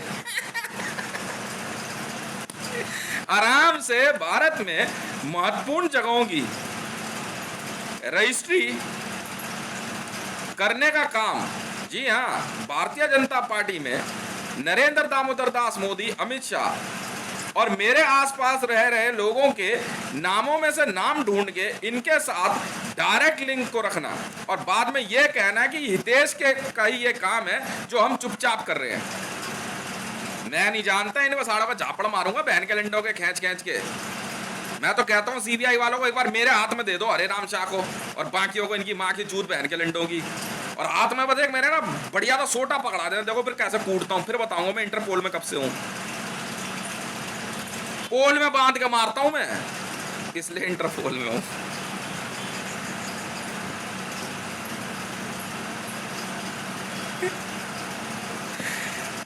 आराम से भारत में महत्वपूर्ण जगहों की रजिस्ट्री करने का काम, जी हाँ, भारतीय जनता पार्टी में नरेंद्र दामोदर दास मोदी, अमित शाह और मेरे आसपास रह रहे लोगों के नामों में से नाम ढूंढ के इनके साथ डायरेक्ट लिंक को रखना और बाद में ये कहना कि हितेश के का ही ये काम है जो हम चुपचाप कर रहे हैं। मैं नहीं जानता, इन्हें साड़ा पर झापड़ मारूंगा बहन के लिंडों के खींच खींच के। मैं तो कहता हूँ सीबीआई वालों को एक बार मेरे हाथ में दे दो हरे राम शाह को, और बाकियों को इनकी माँ की चूत बहन के लिंडों की, और हाथ में बस एक मेरे ना बढ़िया सा सोटा पकड़ा देना। देखो फिर कैसे कूटता हूँ, फिर बताऊंगा मैं इंटरपोल में कब से हूँ। पोल में बांध के मारता हूँ मैं, इसलिए इंटरपोल में हूँ।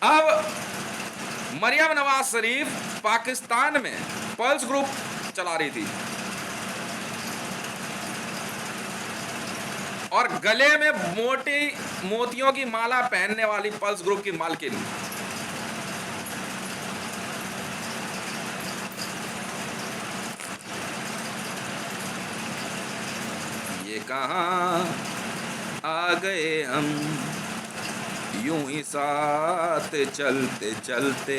अब मरियम नवाज शरीफ पाकिस्तान में पल्स ग्रुप चला रही थी और गले में मोटी मोतियों की माला पहनने वाली पल्स ग्रुप की मालकिन ये कहां आ गए हम, यूं ही साथ चलते चलते।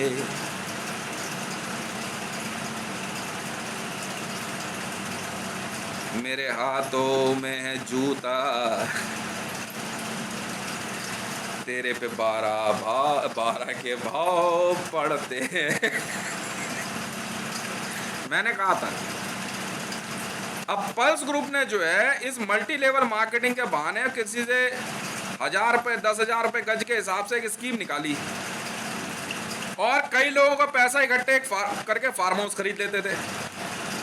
मेरे हाथों में है जूता, तेरे पे 12 के भाव पड़ते हैं। मैंने कहा था। अब पल्स ग्रुप ने जो है इस मल्टी लेवल मार्केटिंग के बहाने किसी से 1000 रुपए 10,000 रुपए गज के हिसाब से एक स्कीम निकाली और कई लोगों का पैसा इकट्ठे करके फार्म हाउस खरीद लेते थे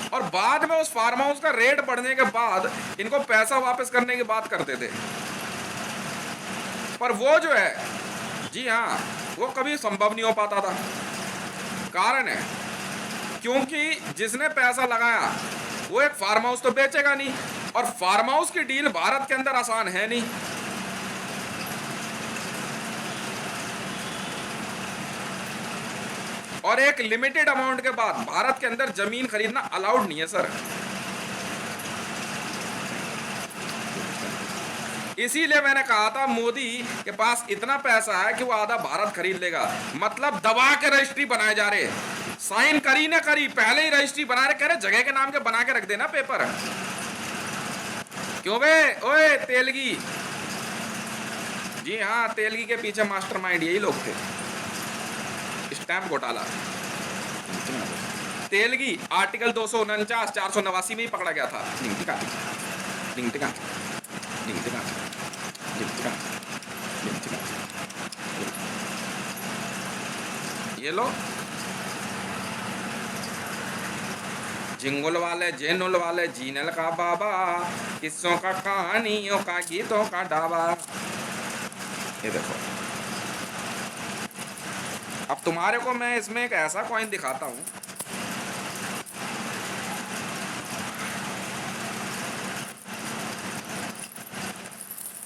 और बाद में उस फार्म हाउस का रेट बढ़ने के बाद इनको पैसा वापस करने की बात करते थे। पर वो जो है, जी हाँ, वो कभी संभव नहीं हो पाता था। कारण है क्योंकि जिसने पैसा लगाया वो एक फार्म हाउस तो बेचेगा नहीं, और फार्म हाउस की डील भारत के अंदर आसान है नहीं। और एक लिमिटेड अमाउंट के बाद भारत के अंदर जमीन खरीदना अलाउड नहीं है सर। इसीलिए मैंने कहा था मोदी के पास इतना पैसा है कि वो आधा भारत खरीद लेगा। मतलब दबा के रजिस्ट्री बनाए जा रहे, साइन करी ना करी पहले ही रजिस्ट्री बना रहे, कह रहे जगह के नाम के बना के रख देना पेपर। क्यों बे ओए तेलगी, जी हाँ, तेलगी के पीछे मास्टरमाइंड यही लोग थे। स्टैंप घोटाला, तेलगी आर्टिकल 249 489 में ही पकड़ा गया था। ये लो जिंगल वाले जेनुल वाले जीनल का बाबा, किस्सों का कहानियों का गीतों का ढाबा। ये देखो, अब तुम्हारे को मैं इसमें एक ऐसा कॉइन दिखाता हूं,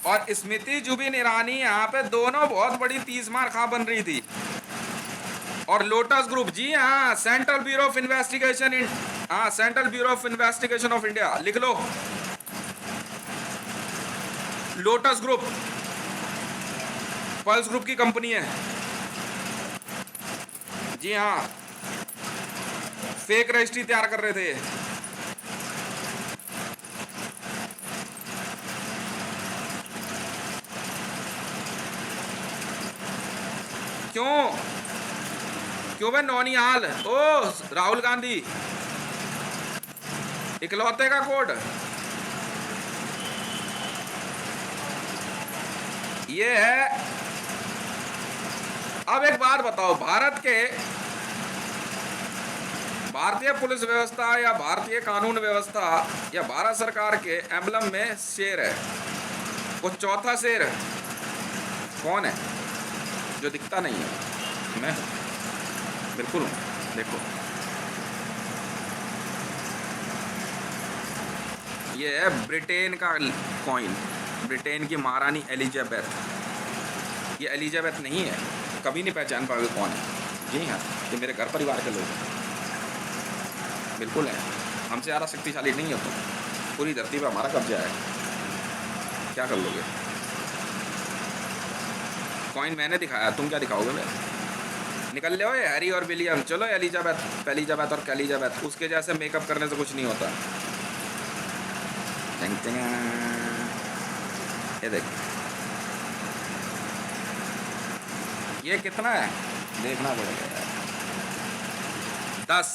और स्मृति जुबिन ईरानी यहाँ पे दोनों बहुत बड़ी 30 मार खा बन रही थी। और लोटस ग्रुप, जी हाँ, सेंट्रल ब्यूरो ऑफ इन्वेस्टिगेशन, हाँ, central bureau of investigation of India, लिख लो लोटस ग्रुप, पल्स ग्रुप की कंपनी है। जी हाँ, फेक रजिस्ट्री तैयार कर रहे थे। क्यों क्यों भाई नौनिहाल? ओ राहुल गांधी, इकलौते का कोड ये है। अब एक बात बताओ, भारतीय पुलिस व्यवस्था या भारतीय कानून व्यवस्था या भारत सरकार के एम्बलम में शेर है, वो चौथा शेर कौन है जो दिखता नहीं है? मैं बिल्कुल हूं। देखो ये है ब्रिटेन का कॉइन, ब्रिटेन की महारानी एलिजाबेथ। ये एलिजाबेथ नहीं है, कभी नहीं पहचान पाओगे कौन है। जी हाँ, ये मेरे घर परिवार के लोग हैं, बिल्कुल है। हमसे ज़्यादा शक्तिशाली नहीं हो तुम, पूरी धरती पे हमारा कब्जा है, क्या कर लोगे? कॉइन मैंने दिखाया, तुम क्या दिखाओगे? मैं निकल ले हैरी और विलियम, चलो एलिजाबेथ और कैलिजाबेथ, उसके जैसे मेकअप करने से कुछ नहीं होता। ये देख, ये कितना है देखना पड़ेगा यार। 10।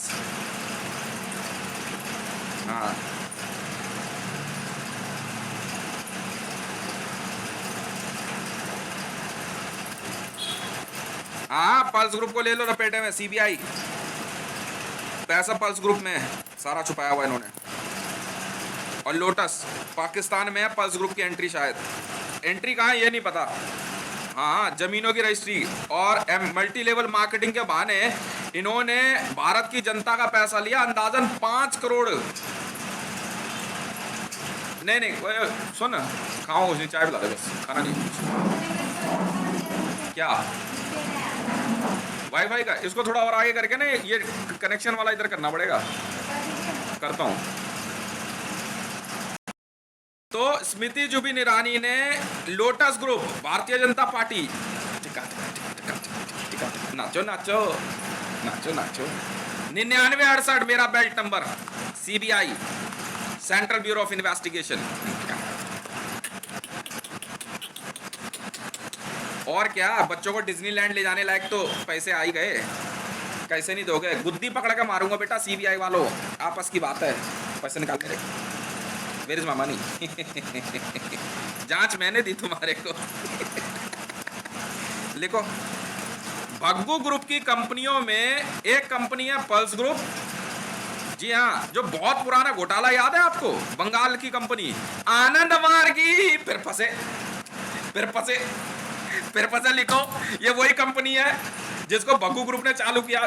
हाँ हाँ, पल्स ग्रुप को ले लो लपेटे में। सीबीआई पैसा पल्स ग्रुप में सारा छुपाया हुआ इन्होंने। और लोटस पाकिस्तान में है पल्स ग्रुप की एंट्री, शायद एंट्री कहाँ है ये नहीं पता। हाँ, जमीनों की रजिस्ट्री और मल्टी लेवल मार्केटिंग के बहाने इन्होंने भारत की जनता का पैसा लिया, अंदाजन 5 करोड़। नहीं सुन, खाओ कुछ नहीं, चाय पिला दे बस, खाना नहीं। क्या वाईफाई का? इसको थोड़ा और आगे करके ना ये कनेक्शन वाला इधर करना पड़ेगा। करता हूँ। तो स्मृति जुबिन ईरानी ने lotus group, Bharatiya Janata party, नाचो नाचो नाचो नाचो, 9968 मेरा belt number, CBI central bureau of investigation. और क्या, बच्चों को डिज्नीलैंड ले जाने लायक तो पैसे आ ही गए, कैसे नहीं दोगे? गुद्दी पकड़ के मारूंगा बेटा सीबीआई वालों, आपस की बात है, पैसे निकाल के मेरे मामा नहीं। जांच मैंने दी तुम्हारे को। लिखो, भग्गू ग्रुप की कंपनियों में एक कंपनी है पल्स ग्रुप। जी हाँ, जो बहुत पुराना घोटाला याद है आपको, बंगाल की कंपनी आनंद मार्गी, फिर फंसे लिखो, ये वही कंपनी है जिसको भग्गू ग्रुप ने चालू किया।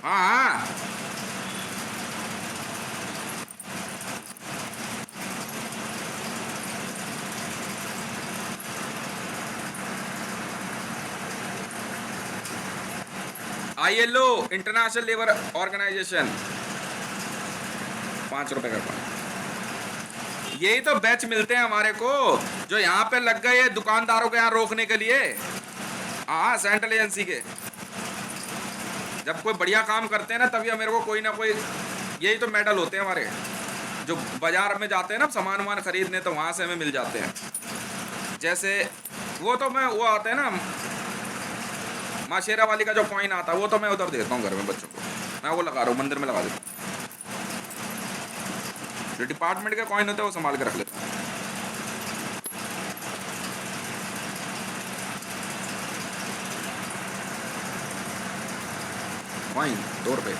हाँ ILO, इंटरनेशनल लेबर ऑर्गेनाइजेशन, 5 रुपए का कॉइन। यही तो बैच मिलते हैं हमारे को, जो यहाँ पे लग गए दुकानदारों को यहाँ रोकने के लिए। हाँ, सेंट्रल एजेंसी के जब कोई बढ़िया काम करते हैं ना, तभी मेरे को कोई ना कोई, यही तो मेडल होते हैं हमारे। जो बाजार में जाते हैं ना सामान खरीदने, तो वहां से हमें मिल जाते हैं। जैसे वो आते हैं ना, माँ शेरा वाली का जो कॉइन आता है, वो तो मैं उधर देता हूँ घर में बच्चों को, मैं वो लगा रहा हूँ, मंदिर में लगा देता हूँ। जो डिपार्टमेंट के कॉइन होते हैं वो संभाल के रख लेता हूँ। कॉइन 2 रुपए।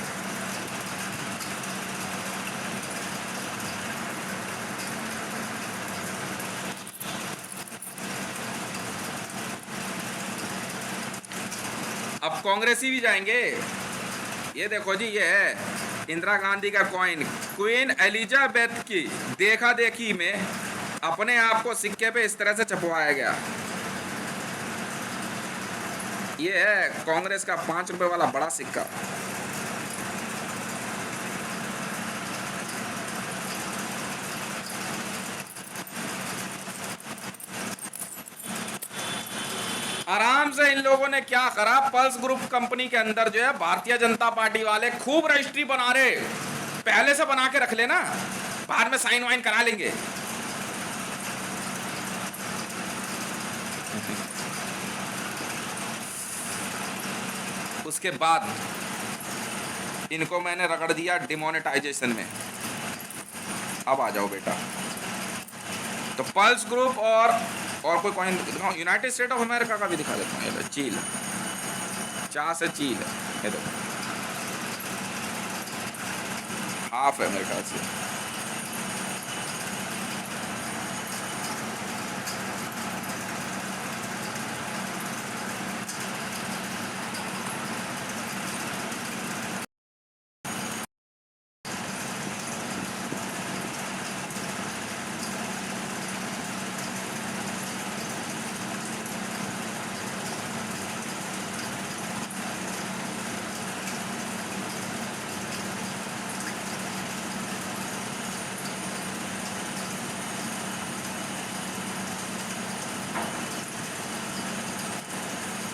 अब कांग्रेसी भी जाएंगे। ये देखो जी, ये है इंदिरा गांधी का कॉइन, क्वीन एलिजाबेथ की देखा देखी में अपने आप को सिक्के पे इस तरह से छपवाया गया। ये है कांग्रेस का 5 रुपए वाला बड़ा सिक्का। आराम से इन लोगों ने क्या करा, पल्स ग्रुप कंपनी के अंदर जो है भारतीय जनता पार्टी वाले खूब रजिस्ट्री बना रहे, पहले से बना के रख लेना, बाद में साइन वाइन करा लेंगे। उसके बाद इनको मैंने रगड़ दिया डिमोनेटाइजेशन में। अब आ जाओ बेटा, तो पल्स ग्रुप और कोई कॉइन दिखाऊं, यूनाइटेड स्टेट ऑफ अमेरिका का भी दिखा देता हूँ। ये चील, चाह से चील है, ये देखो हाफ है मेरे ख्याल से।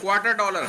$25।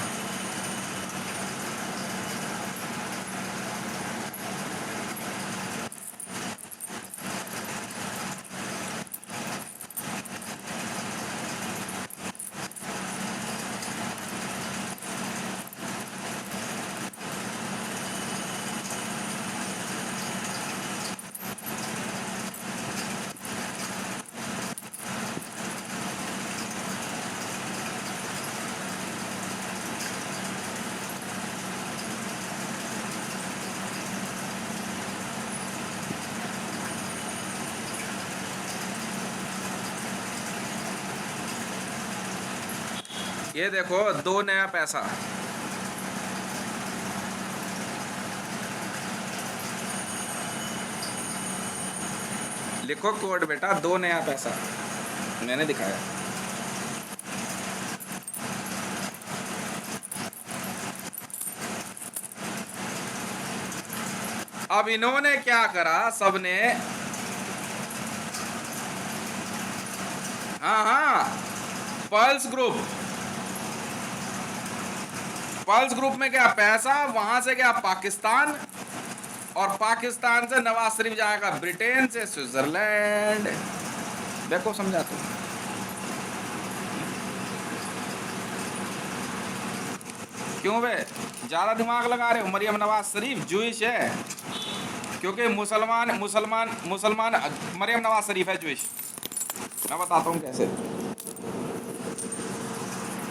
ये देखो 2 नया पैसा, लिखो कोड बेटा, 2 नया पैसा मैंने दिखाया। अब इन्होंने क्या करा सबने, हाँ पल्स ग्रुप में क्या पैसा, वहां से क्या पाकिस्तान, और पाकिस्तान से नवाज शरीफ जाएगा ब्रिटेन से स्विट्जरलैंड। देखो समझा तुम, क्यों बे ज्यादा दिमाग लगा रहे हो? मरियम नवाज शरीफ जूइश है, क्योंकि मुसलमान मरियम नवाज शरीफ है जूइश। मैं बताता हूँ कैसे,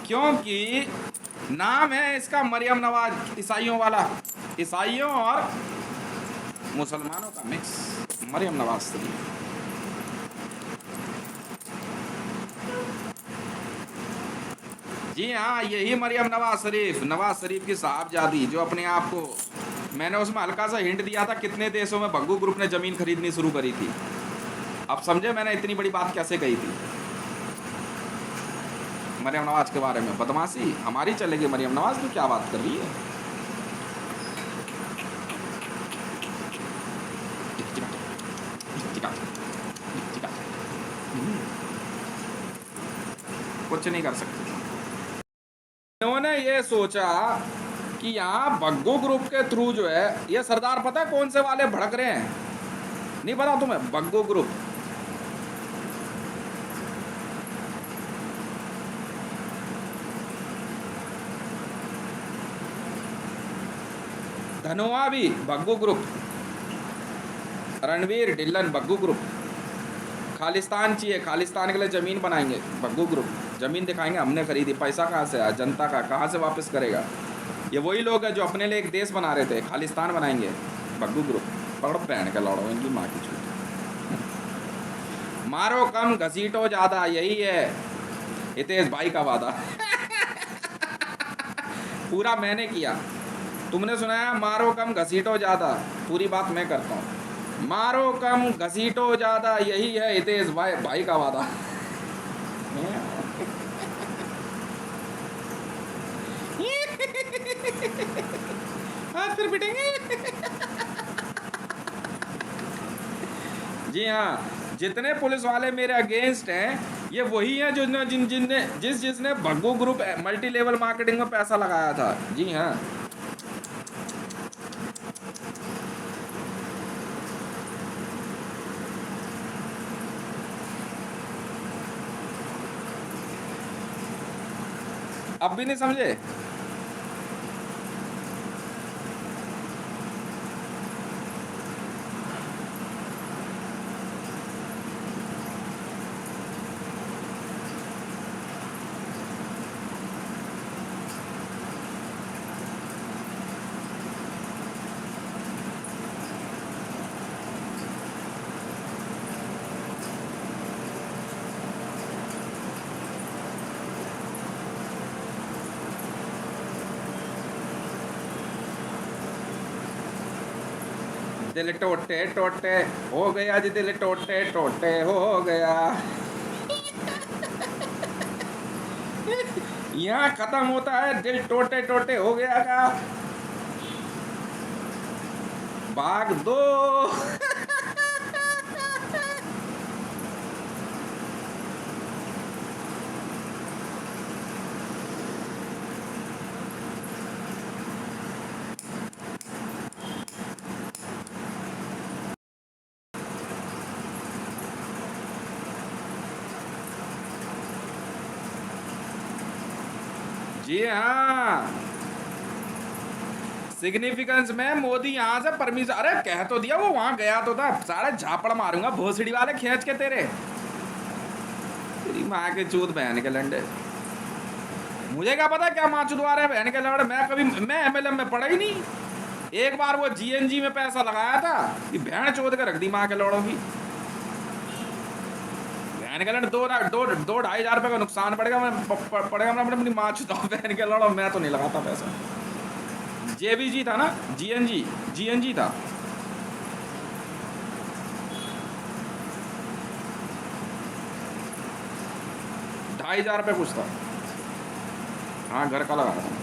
क्योंकि नाम है इसका मरियम नवाज, ईसाइयों वाला, ईसाइयों और मुसलमानों का मिक्स, मरियम नवाज शरीफ। जी हाँ, यही मरियम नवाज शरीफ की साहबजादी, जो अपने आप को, मैंने उसमें हल्का सा हिंट दिया था कितने देशों में बग्गू ग्रुप ने जमीन खरीदनी शुरू करी थी। अब समझे मैंने इतनी बड़ी बात कैसे कही थी मरियम नवाज के बारे में। बदमाशी हमारी चलेगी, मरियम नवाज तो क्या बात कर रही है। कुछ नहीं कर सकते। इन्होंने ये सोचा कि यहाँ बग्गू ग्रुप के थ्रू जो है, ये सरदार पता है कौन से वाले भड़क रहे हैं? नहीं पता तुम्हें? बग्गू ग्रुप, धनोआ भी बग्गू ग्रुप, रणवीर ढिल्लन बग्गू ग्रुप, खालिस्तान चाहिए, खालिस्तान के लिए जमीन बनाएंगे बग्गू ग्रुप, जमीन दिखाएंगे हमने खरीदी, पैसा कहाँ से आया, जनता का कहाँ से वापस करेगा। ये वही लोग हैं जो अपने लिए एक देश बना रहे थे, खालिस्तान बनाएंगे बग्गू ग्रुप। पकड़ो पहन के लौड़ो इनकी माँ की छूट। मारो कम घसीटो ज्यादा, यही है हितेश भाई का वादा। पूरा मैंने किया, तुमने सुनाया मारो कम घसीटो ज्यादा, पूरी बात मैं करता हूँ। मारो कम घसीटो ज्यादा, यही है हितेश भाई का वादा। हाथ फिर पिटेंगे। जी हाँ, जितने पुलिस वाले मेरे अगेंस्ट हैं ये वही हैं जो जिसने Bhaggu group multi level marketing में पैसा लगाया था। जी हाँ। अब भी नहीं समझे? दिल टोटे टोटे हो गया जी, दिल टोटे टोटे हो गया। यहाँ खत्म होता है दिल टोटे टोटे हो गया का। भाग दो। जी हाँ, सिग्निफिकेंस में मोदी यहाँ से परमिशन, अरे कह तो दिया, वो वहां गया तो था। सारे झापड़ मारूंगा भोसड़ी वाले खींच के तेरे, तेरी माँ के चूत बहन के लंडे। मुझे क्या पता क्या माँ चुदवा रहे बहन के लंडे। मैं एमएलएम में पढ़ा ही नहीं। एक बार वो जीएनजी में पैसा लगाया था कि बहन चोद के रख दी माँ के लड़ों की। बहन के लड़ 2-2.5 हजार रुपये का नुकसान पड़ेगा। मैं अपनी माँ चुदाऊँ बहन के लड़ो। मैं तो नहीं लगाता पैसा। जेबीजी था ना, जीएनजी था। ₹2,500 कुछ था। हाँ, घर का लगा था।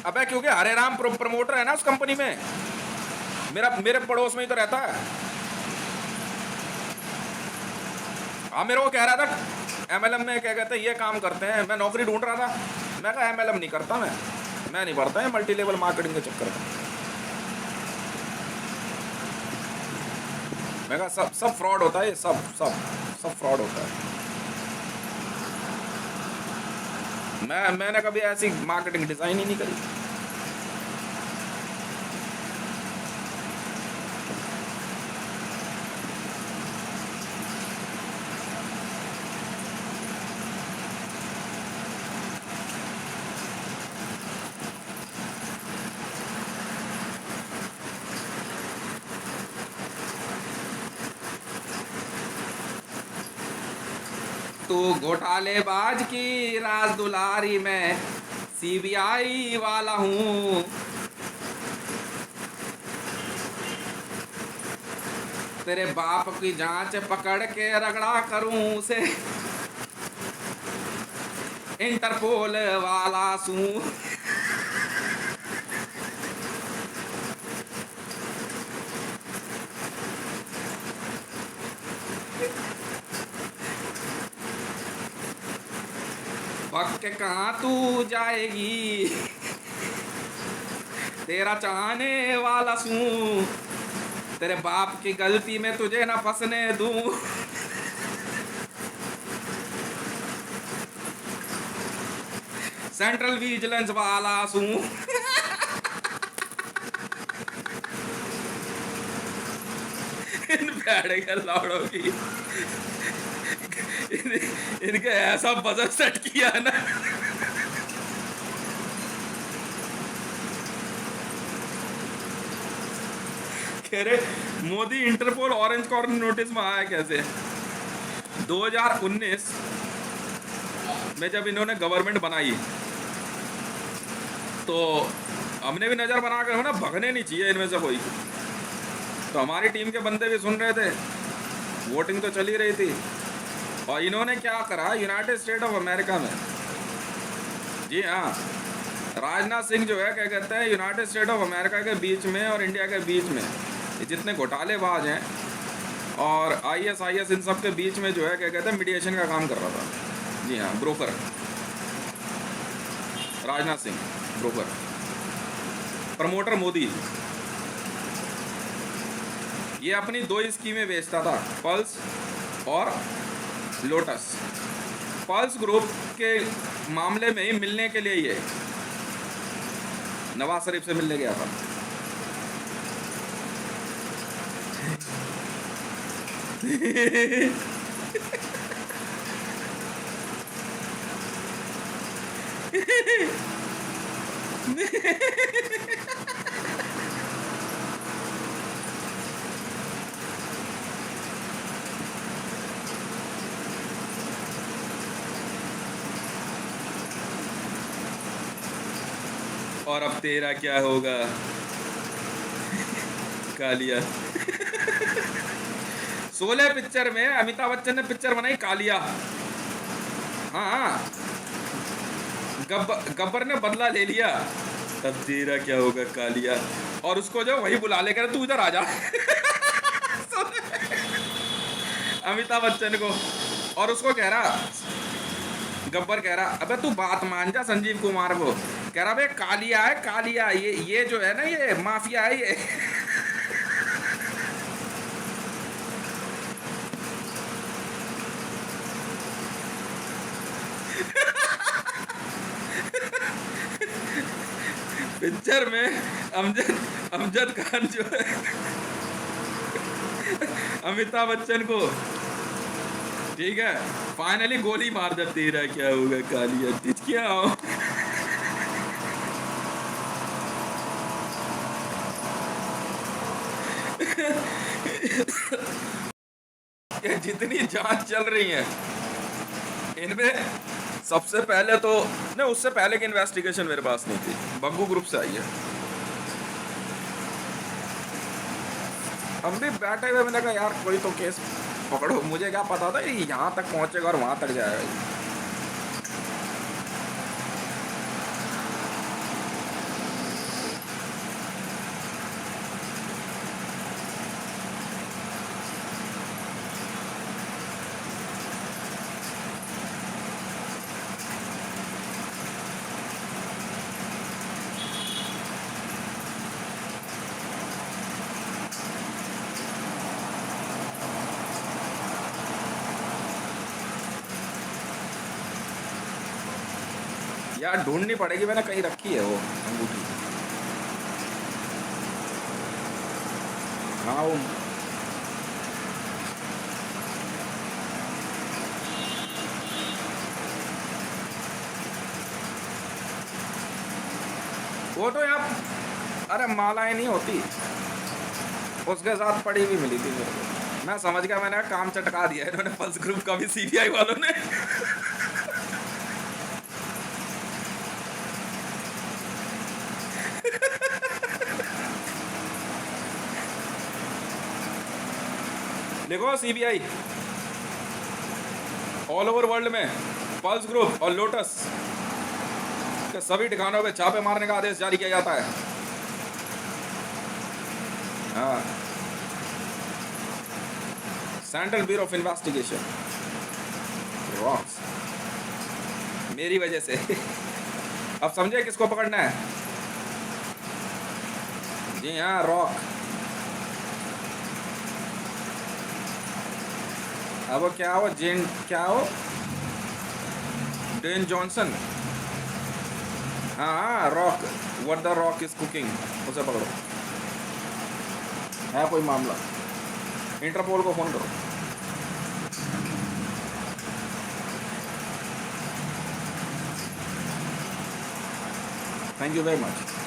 अबे क्योंकि हरे राम प्रमोटर है ना उस कंपनी में, मेरे पड़ोस में ही तो रहता है। हाँ, मेरे को कह रहा था एमएलएम में क्या कहते हैं ये काम करते हैं। मैं नौकरी ढूंढ रहा था। मैं कहा एमएलएम नहीं करता, मैं नहीं पढ़ता है मल्टी लेवल मार्केटिंग के चक्कर में। मैं कहा सब फ्रॉड होता है, ये सब फ्रॉड होता है। मैंने कभी ऐसी मार्केटिंग डिजाइन ही नहीं करी। तू घोटालेबाज की राज दुलारी में सीबीआई वाला हूँ। तेरे बाप की जांच पकड़ के रगड़ा करूं उसे, इंटरपोल वाला सू। भग के कहाँ तू जाएगी, तेरा चाहने वाला सू। तेरे बाप की गलती में तुझे ना फंसने दूं। सेंट्रल विजिलेंस वाला सू। इन बैठ के लौड़ों की इनके ऐसा बजट सेट किया ना। कह रहे Modi Interpol orange corner notice में आया कैसे। 2019 में जब इन्होंने गवर्नमेंट बनाई तो हमने भी नजर बना कर ना, भगने नहीं चाहिए इनमें से कोई। तो हमारी टीम के बंदे भी सुन रहे थे, वोटिंग तो चली रही थी, और इन्होंने क्या करा यूनाइटेड स्टेट ऑफ अमेरिका में, जी हाँ, राजनाथ सिंह जो है क्या कहते हैं यूनाइटेड स्टेट ऑफ अमेरिका के बीच में और इंडिया के बीच में जितने घोटालेबाज हैं और ISIS इन सब के बीच में जो है क्या कहते हैं मीडिएशन का काम कर रहा था। जी हाँ, broker Rajnath Singh, broker, promoter Modi. ये अपनी 2 स्कीमें बेचता था, पल्स और लोटस। पल्स ग्रुप के मामले में ही मिलने के लिए ये नवाज शरीफ से मिलने गया था। और अब तेरा क्या होगा कालिया। 16 पिक्चर में अमिताभ बच्चन ने पिक्चर बनाई कालिया। हाँ, गब्बर ने बदला ले लिया, अब तेरा क्या होगा कालिया। और उसको जो वही बुला ले कर तू इधर आ जा अमिताभ बच्चन को, और उसको कह रहा, गब्बर कह रहा अबे तू बात मान जा संजीव कुमार को, कह रहा भाई कालिया है, कालिया, ये जो है ना ये माफिया है ये। पिक्चर में अमजद खान जो है अमिताभ बच्चन को, ठीक है, फाइनली गोली मार जब तेरा क्या होगा कालिया, क्या हो। ये जितनी जांच चल रही है इनमें सबसे पहले तो नहीं, उससे पहले की इन्वेस्टिगेशन मेरे पास नहीं थी, बग्गू ग्रुप से आई है। हम भी बैठे हुए, मैंने कहा यार कोई तो केस पकड़ो, मुझे क्या पता था यहाँ तक पहुंचेगा और वहां तक जाएगा। यार ढूंढनी पड़ेगी, मैंने कहीं रखी है वो अंगूठी। हाँ वो तो यार, अरे मालाएं नहीं होती, उसके साथ पड़ी हुई मिली थी मेरे को। मैं समझ गया, मैंने काम चटका दिया इन्होंने, पल्स ग्रुप का भी CBI वालों ने। देखो CBI ऑल ओवर वर्ल्ड में पल्स ग्रुप और लोटस के सभी ठिकानों पे छापे मारने का आदेश जारी किया जाता है। हाँ, central bureau of investigation, rocks, मेरी वजह से। अब समझे किसको पकड़ना है? जी हाँ, रॉक। अब वो क्या हो, क्या हो, डेन जॉनसन। हाँ, rock, what the rock is cooking, उसे पकड़ो। है कोई मामला, इंटरपोल को फोन करो। Thank you very much.